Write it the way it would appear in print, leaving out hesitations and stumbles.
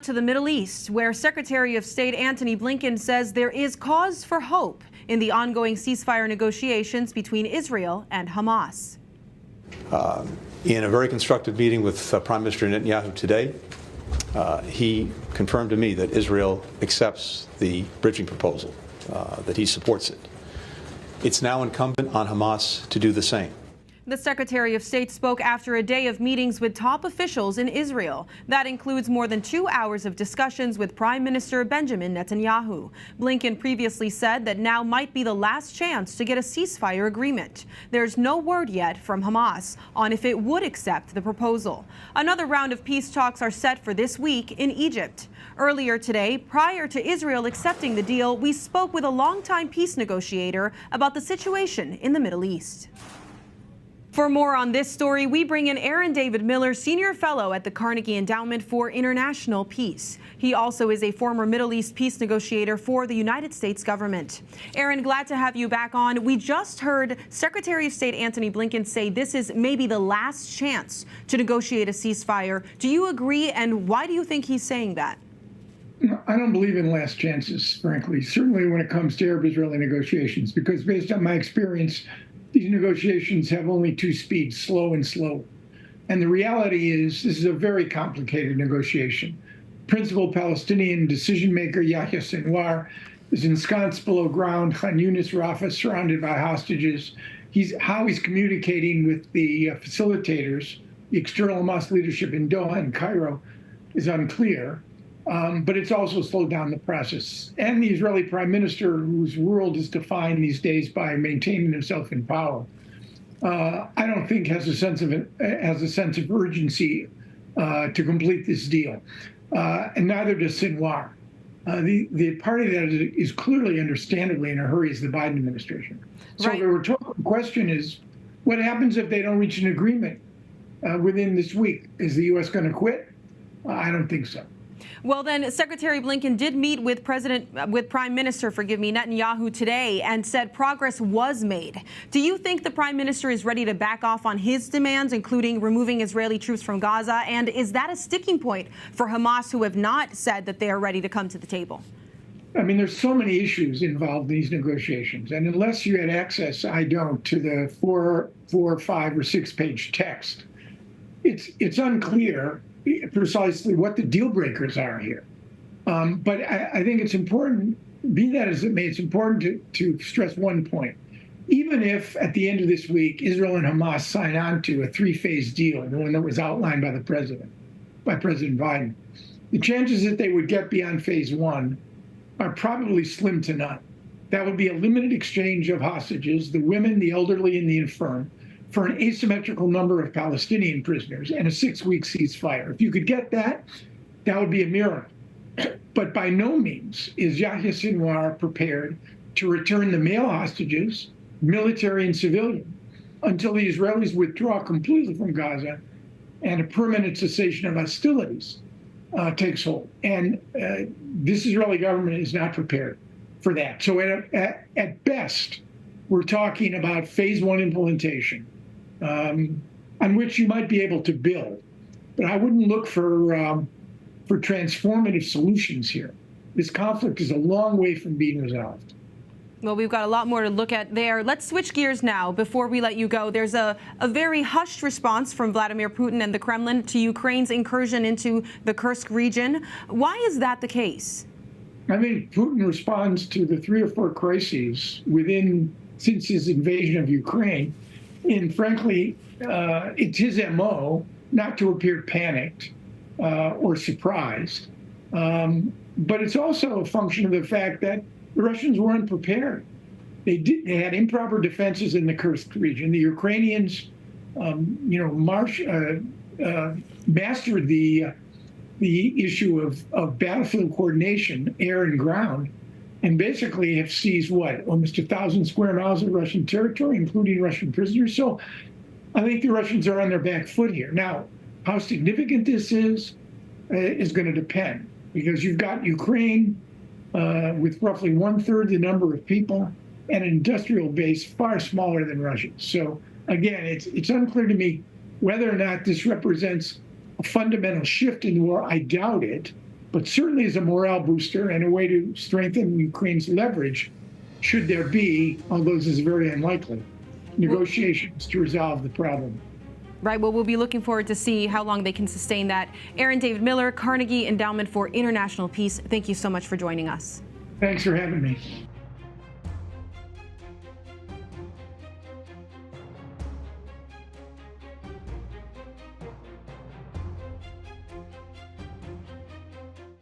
to the Middle East, where Secretary of State Antony Blinken says there is cause for hope in the ongoing ceasefire negotiations between Israel and Hamas. In a very constructive meeting with Prime Minister Netanyahu today, he confirmed to me that Israel accepts the bridging proposal, that he supports it. It's now incumbent on Hamas to do the same. The Secretary of State spoke after a day of meetings with top officials in Israel. That includes more than 2 hours of discussions with Prime Minister Benjamin Netanyahu. Blinken previously said that now might be the last chance to get a ceasefire agreement. There's no word yet from Hamas on if it would accept the proposal. Another round of peace talks are set for this week in Egypt. Earlier today, prior to Israel accepting the deal, we spoke with a longtime peace negotiator about the situation in the Middle East. For more on this story, we bring in Aaron David Miller, Senior Fellow at the Carnegie Endowment for International Peace. He also is a former Middle East peace negotiator for the United States government. Aaron, glad to have you back on. We just heard Secretary of State Antony Blinken say this is maybe the last chance to negotiate a ceasefire. Do you agree, and why do you think he's saying that? No, I don't believe in last chances, frankly, certainly when it comes to Arab-Israeli negotiations, because based on my experience, these negotiations have only two speeds, slow and slow. And the reality is this is a very complicated negotiation. Principal Palestinian decision maker Yahya Sinwar is ensconced below ground, Khan Yunis, Rafah, surrounded by hostages. How he's communicating with the facilitators, the external Hamas leadership in Doha and Cairo, is unclear. But it's also slowed down the process. And the Israeli prime minister, whose world is defined these days by maintaining himself in power, I don't think has a sense of urgency to complete this deal. And neither does Sinwar. The party that is clearly, understandably, in a hurry is the Biden administration. So the rhetorical question is, what happens if they don't reach an agreement within this week? Is the U.S. going to quit? I don't think so. Well, then, Secretary Blinken did meet with Prime Minister Netanyahu today and said progress was made. Do you think the Prime Minister is ready to back off on his demands, including removing Israeli troops from Gaza? And is that a sticking point for Hamas, who have not said that they are ready to come to the table? I mean, there's so many issues involved in these negotiations. And unless you had access, I don't, to the four, 5, or 6-page text, it's unclear precisely what the deal breakers are here. But I think it's important, be that as it may, it's important to stress one point. Even if at the end of this week, Israel and Hamas sign on to a 3-phase deal, the one that was outlined by President Biden, the chances that they would get beyond phase 1 are probably slim to none. That would be a limited exchange of hostages, the women, the elderly, and the infirm, for an asymmetrical number of Palestinian prisoners and a 6-week ceasefire. If you could get that, that would be a miracle. But by no means is Yahya Sinwar prepared to return the male hostages, military and civilian, until the Israelis withdraw completely from Gaza and a permanent cessation of hostilities takes hold. And this Israeli government is not prepared for that. So at best, we're talking about phase 1 implementation, on which you might be able to build. But I wouldn't look for transformative solutions here. This conflict is a long way from being resolved. Well, we've got a lot more to look at there. Let's switch gears now before we let you go. There's a very hushed response from Vladimir Putin and the Kremlin to Ukraine's incursion into the Kursk region. Why is that the case? I think Putin responds to the 3 or 4 crises since his invasion of Ukraine. And frankly, it's his MO not to appear panicked or surprised. But it's also a function of the fact that the Russians were unprepared. They had improper defenses in the Kursk region. The Ukrainians, mastered the issue of battlefield coordination, air and ground, and basically have seized almost 1,000 square miles of Russian territory, including Russian prisoners. So I think the Russians are on their back foot here. Now, how significant this is going to depend, because you've got Ukraine with roughly 1/3 the number of people and an industrial base far smaller than Russia. So again, it's unclear to me whether or not this represents a fundamental shift in the war. I doubt it. but certainly as a morale booster and a way to strengthen Ukraine's leverage, should there be, although this is very unlikely, negotiations to resolve the problem. Right. Well, we'll be looking forward to see how long they can sustain that. Aaron David Miller, Carnegie Endowment for International Peace, thank you so much for joining us. Thanks for having me.